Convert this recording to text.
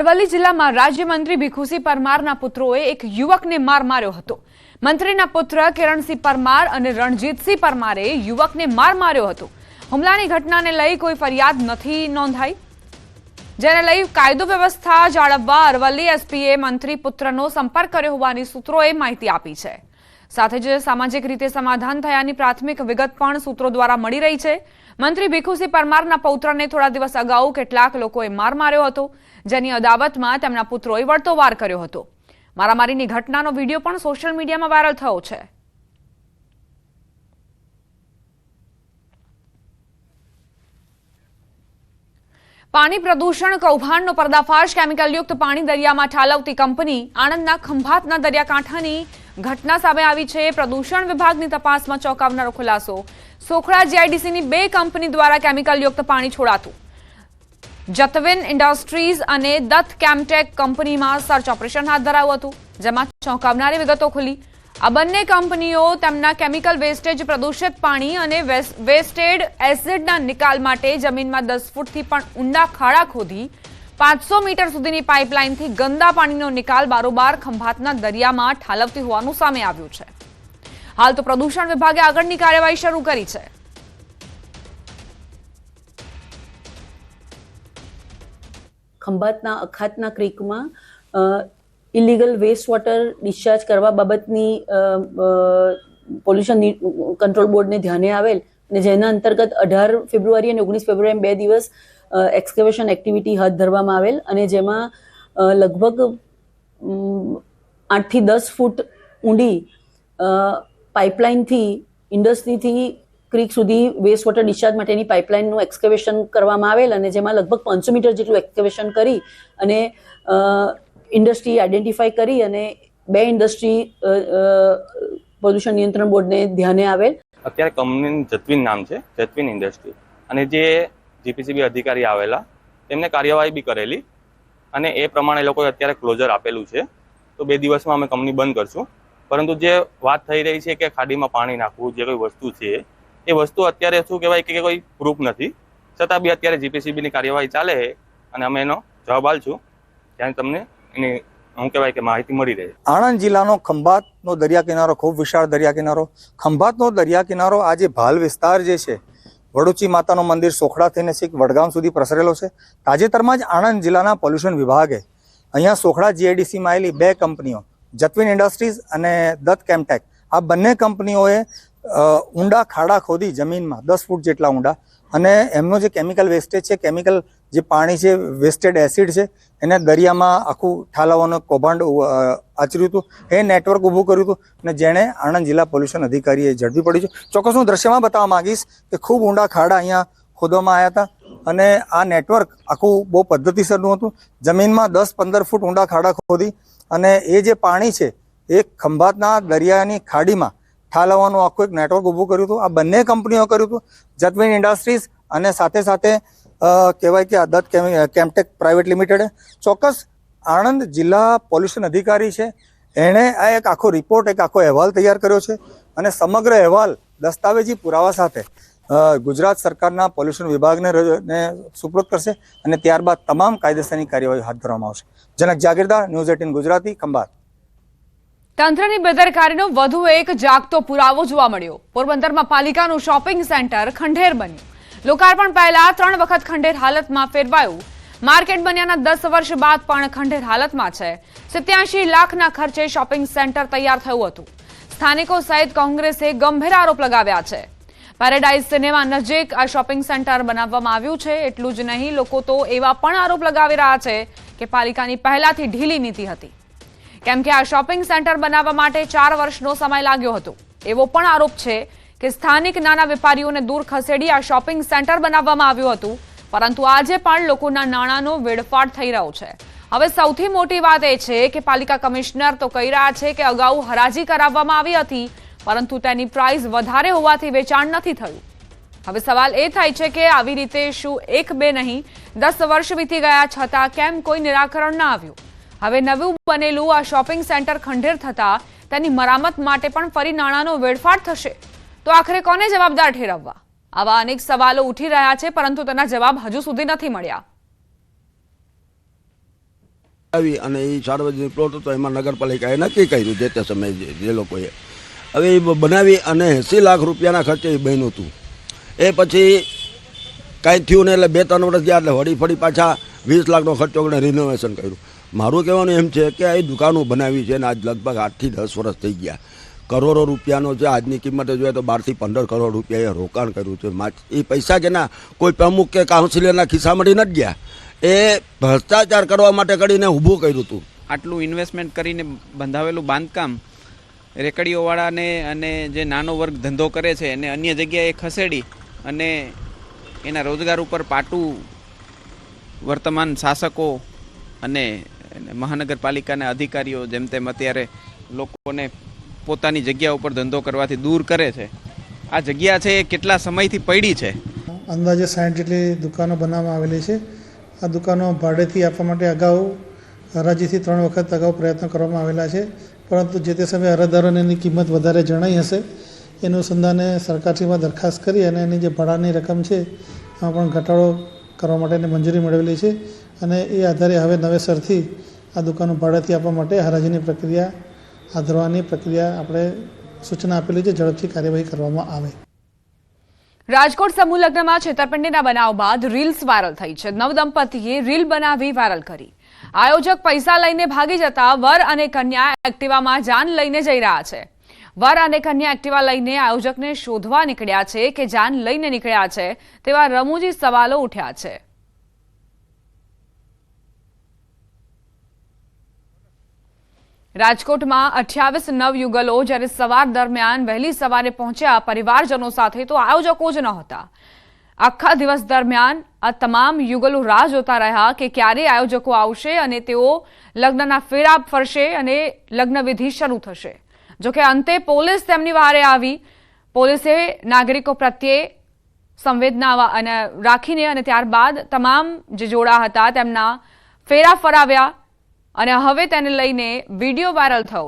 અરવલ્લી જિલ્લામાં રાજ્યમંત્રી ભીખુસિંહ પરમારના પુત્રોએ એક યુવકને માર માર્યો હતો। મંત્રીના પુત્ર કિરણસિંહ પરમાર અને રણજીતસિંહ પરમારે યુવકને માર માર્યો હતો। હુમલાની ઘટનાને લઈ કોઈ ફરિયાદ નથી નોંધાઈ, જેને લઈ કાયદો વ્યવસ્થા જાળવવા અરવલ્લી એસપીએ મંત્રી પુત્રનો સંપર્ક કર્યો હોવાની સૂત્રોએ માહિતી આપી છે। સાથે જ સામાજિક રીતે સમાધાન થયાની પ્રાથમિક વિગત પણ સૂત્રો દ્વારા મળી રહી છે। મંત્રી ભીખુસિંહ પરમારના પૌત્રને થોડા દિવસ અગાઉ કેટલાક લોકોએ માર માર્યો હતો, જેની અદાવતમાં તેમના પુત્રોએ વળતો વાર કર્યો હતો। મારામારીની ઘટનાનો વિડીયો પણ સોશિયલ મીડિયામાં વાયરલ થયો છે। પાણી પ્રદૂષણ કૌભાંડનો પર્દાફાશ। કેમિકલયુક્ત પાણી દરિયામાં ઠાલવતી કંપની આણંદના ખંભાતના દરિયાકાંઠાની ઘટના સામે આવી છે। પ્રદૂષણ વિભાગની તપાસમાં ચોંકાવનારો ખુલાસો। સોખડા જીઆઈડીસીની 2 કંપની દ્વારા કેમિકલયુક્ત પાણી છોડાતું। જતવિન ઇન્ડસ્ટ્રીઝ અને દત્ત કેમટેક કંપનીમાં સર્ચ ઓપરેશન હાથ ધરાયું હતું, જેમાં ચોંકાવનારી વિગતો ખુલી। આ બંને કંપનીઓ તેમના કેમિકલ વેસ્ટેજ, પ્રદૂષિત પાણી અને વેસ્ટેડ એસિડના નિકાલ માટે જમીનમાં 10 ફૂટથી પણ ઊંડા ખાડા ખોદી 500 મીટર સુધીની પાઇપલાઇનથી ગંદા પાણીનો નિકાલ બારોબાર ખંભાતના દરિયામાં ઠાલવતી હોવાનું સામે આવ્યું છે। હાલ તો પ્રદૂષણ વિભાગે આગળની કાર્યવાહી શરૂ કરી છે। ખંભાતના અખાતના ક્રીકમાં ઇલીગલ વેસ્ટ વોટર ડિસ્ચાર્જ કરવા બાબતની પોલ્યુશન કંટ્રોલ બોર્ડને ધ્યાને આવેલ અને જેના અંતર્ગત 18 ફેબ્રુઆરી અને 19 ફેબ્રુઆરી 2 દિવસ એક્સકેવેશન એક્ટિવિટી હાથ ધરવામાં આવેલ અને જેમાં લગભગ 8 થી 10 ફૂટ ઊંડી પાઇપલાઇનથી ઇન્ડસ્ટ્રીથી ક્રીક સુધી વેસ્ટ વોટર ડિસ્ચાર્જ માટેની પાઇપલાઇનનું એક્સકેવેશન કરવામાં આવેલ અને જેમાં લગભગ 500 મીટર જેટલું એક્સકેવેશન કરી અને ઇન્ડસ્ટ્રી આઈડેન્ટિફાઈ કરી અને 2 ઇન્ડસ્ટ્રી પ્રદૂષણ નિયંત્રણ બોર્ડને ધ્યાને આવેલ। અત્યારે કંપનીનું જતવિન નામ છે, જતવિન ઇન્ડસ્ટ્રી, અને જે જીપીસીબી અધિકારી આવેલા તેમને કાર્યવાહી બી કરેલી અને એ પ્રમાણે લોકોએ અત્યારે ક્લોઝર આપેલું છે। તો 2 દિવસમાં અમે કંપની બંધ કરશું। પરંતુ જે વાત થઈ રહી છે કે ખાડીમાં પાણી નાખવું જે કોઈ વસ્તુ છે એ વસ્તુ અત્યારે શું કહેવાય કે કોઈ પ્રૂફ નથી, છતાં બી અત્યારે જીપીસીબીની કાર્યવાહી ચાલે છે અને અમે એનો જવાબ આપીશું ત્યારે તમને એની શું કહેવાય કે માહિતી મળી રહે। આણંદ જિલ્લાનો ખંભાતનો દરિયા કિનારો ખૂબ વિશાળ દરિયા કિનારો। ખંભાતનો દરિયા કિનારો આજે ભાલ વિસ્તાર જે છે, વડુચી માતાનું મંદિર સોખડા થઈને છેક વડગામ સુધી પ્રસરેલો છે। તાજેતરમાં જ આણંદ જિલ્લાના પોલ્યુશન વિભાગે અહીંયા સોખડા જીઆઈડીસીમાં આવેલી 2 કંપનીઓ જતવિન ઇન્ડસ્ટ્રીઝ અને દત્ત કેમટેક, આ બંને કંપનીઓએ ઊંડા ખાડા ખોદી જમીનમાં 10 ફૂટ જેટલા ઊંડા અને એમનો જે કેમિકલ વેસ્ટેજ છે, કેમિકલ જે પાણી છે, વેસ્ટેડ એસિડ છે, એને દરિયામાં આખું ઠાલવવાનું કૌભાંડ આચર્યું હતું। એ નેટવર્ક ઊભું કર્યું હતું અને જેણે આણંદ જિલ્લા પોલ્યુશન અધિકારીએ ઝડપી પડ્યું છે। ચોક્કસ હું દ્રશ્યમાં બતાવવા માંગીશ કે ખૂબ ઊંડા ખાડા અહીંયા ખોદવામાં આવ્યા હતા અને આ નેટવર્ક આખું બહુ પદ્ધતિસરનું હતું। જમીનમાં 10-15 ફૂટ ઊંડા ખાડા ખોદી અને એ જે પાણી છે એ ખંભાતના દરિયાની ખાડીમાં ઠાલવવાનું આખું એક નેટવર્ક ઊભું કર્યું હતું। આ બંને કંપનીઓ કર્યું હતું, જતવિન ઇન્ડસ્ટ્રીઝ અને સાથે સાથે કહેવાય કે આ દત્ત કેમટેક પ્રાઇવેટ લિમિટેડ। ચોક્કસ આણંદ જિલ્લા પોલ્યુશન અધિકારી છે, એણે આ એક આખો રિપોર્ટ, એક આખો અહેવાલ તૈયાર કર્યો છે અને સમગ્ર અહેવાલ દસ્તાવેજી પુરાવા સાથે ગુજરાત સરકારના પોલ્યુશન વિભાગને સુપરત કરશે અને ત્યારબાદ તમામ કાયદેસરની કાર્યવાહી હાથ ધરવામાં આવશે। જનક જાગીરદાર, ન્યૂઝ 18 ગુજરાતી, ખંભાત। તંત્રની બેદરકારીનો વધુ એક જાગતો પુરાવો જોવા મળ્યો। પોરબંદરમાં પાલિકાનું શોપિંગ સેન્ટર ખંડેર બન્યું। લોકાર્પણ પહેલા 3 વખત ખંડેર હાલતમાં ફેરવાયું। માર્કેટ બન્યાના 10 વર્ષ બાદ પણ ખંડેર હાલતમાં છે। 87 લાખના ખર્ચે શોપિંગ સેન્ટર તૈયાર થયું હતું। સ્થાનિકો સહિત કોંગ્રેસે ગંભીર આરોપ લગાવ્યા છે। પેરેડાઇઝ સિનેમા નજીક આ શોપિંગ સેન્ટર બનાવવામાં આવ્યું છે। એટલું જ નહીં, લોકો તો એવા પણ આરોપ લગાવી રહ્યા છે કે પાલિકાની પહેલાથી ઢીલી નીતિ હતી, કેમ કે આ શોપિંગ સેન્ટર બનાવવા માટે 4 વર્ષનો સમય લાગ્યો હતો। એવો પણ આરોપ છે કે સ્થાનિક નાના વેપારીઓને દૂર ખસેડી આ શોપિંગ સેન્ટર બનાવવામાં આવ્યું હતું, પરંતુ આજે પણ લોકોના નાણાંનો વેડફાટ થઈ રહ્યો છે। હવે સૌથી મોટી વાત એ છે કે પાલિકા કમિશનર તો કહી રહ્યા છે કે અગાઉ હરાજી કરાવવામાં આવી હતી, પરંતુ તેની પ્રાઇસ વધારે હોવાથી વેચાણ નથી થયું। હવે સવાલ એ થાય છે કે આવી રીતે શું 1-2 નહીં 10 વર્ષ વીતી ગયા છતાં કેમ કોઈ નિરાકરણ ન આવ્યું? હવે નવું બનેલું આ શોપિંગ સેન્ટર ખંડેર થતા તેની મરામત માટે પણ ફરી નાણાંનો વેડફાટ થશે, તો આખરે કોને જવાબદાર ઠેરવવા? આવા અનેક સવાલો ઉઠી રહ્યા છે, પરંતુ તેના જવાબ હજુ સુધી નથી મળ્યા। આવી અને એ સાર્વજનિક પ્લોટ હતો એમાં નગરપાલિકાએ નક્કી કર્યું જે તે સમયે જે લોકોએ. હવે એ બનાવી અને 80 લાખ રૂપિયાના ખર્ચે એ બન્યું હતું. એ પછી કાંઈ થયું ને એટલે 2-3 વર્ષ ગયા એટલે વળી ફરી પાછા 20 લાખનો ખર્ચો કરીને રિનોવેશન કર્યું. મારું કહેવાનું એમ છે કે આ દુકાનો બનાવી છે ને આજ લગભગ 8 થી 10 વર્ષ થઈ ગયા. કરોડો રૂપિયાનો છે, આજની કિંમતે જોઈએ તો 12 થી 15 કરોડ રૂપિયા એ રોકાણ કર્યું છે. એ પૈસા કે ના કોઈ પ્રમુખ કે કાઉન્સિલરના ખિસ્સામાંથી નથી ગયા, એ ભ્રષ્ટાચાર કરવા માટે કરીને ઊભું કર્યું હતું. આટલું ઇન્વેસ્ટમેન્ટ કરીને બંધાવેલું બાંધકામ રેકડીઓવાળાને અને જે નાનો વર્ગ ધંધો કરે છે એને અન્ય જગ્યાએ ખસેડી અને એના રોજગાર ઉપર પાટું વર્તમાન શાસકો અને મહાનગરપાલિકાના અધિકારીઓ જેમ તેમ અત્યારે લોકોને પોતાની જગ્યા ઉપર ધંધો કરવાથી દૂર કરે છે. આ જગ્યા છે એ કેટલા સમયથી પડી છે? અંદાજે 60 જેટલી દુકાનો બનાવવામાં આવેલી છે. આ દુકાનો ભાડેથી આપવા માટે અગાઉ હરાજીથી 3 વખત અગાઉ પ્રયત્નો કરવામાં આવેલા છે, પરંતુ જે તે સમયે અરજદારોને એની કિંમત વધારે જણાઈ હશે. એનું અનુસંધાને સરકારશ્રીમાં દરખાસ્ત કરી અને એની જે ભાડાની રકમ છે એમાં પણ ઘટાડો કરવા માટેની મંજૂરી મેળવેલી છે અને એ આધારે હવે નવેસરથી આ દુકાનો ભાડેથી આપવા માટે હરાજીની પ્રક્રિયા હાથ ધરવાની પ્રક્રિયા આપણે સૂચના આપેલી છે. ઝડપથી કાર્યવાહી કરવામાં આવે. રાજકોટ સમૂહ લગ્નમાં છેતરપિંડીના બનાવ બાદ રીલ્સ વાયરલ થઈ છે. નવદંપતીએ રીલ બનાવી વાયરલ કરી. આયોજક પૈસા લઈને ભાગી જતા વર અને કન્યા એક્ટિવામાં જાન લઈને જઈ રહ્યા છે. વર અને કન્યા એક્ટિવા લઈને આયોજકને શોધવા નીકળ્યા છે કે જાન લઈને નીકળ્યા છે તેવા રમૂજી સવાલો ઉઠ્યા છે. રાજકોટમાં 28 નવયુગલો જ્યારે સવાર દરમિયાન વહેલી સવારે પહોંચ્યા પરિવારજનો સાથે તો આયોજકો જ નહોતા. આખા દિવસ દરમિયાન આ તમામ યુગલો રાહ જોતા રહ્યા કે ક્યારે આયોજકો આવશે અને તેઓ લગ્નના ફેરા ફરશે અને લગ્નવિધિ શરૂ થશે. જોકે અંતે પોલીસ તેમની વારે આવી. પોલીસે નાગરિકો પ્રત્યે સંવેદના રાખીને અને ત્યારબાદ તમામ જે જોડા હતા તેમના ફેરા ફરાવ્યા અને હવે તેને લઈને વિડીયો વાયરલ થયો.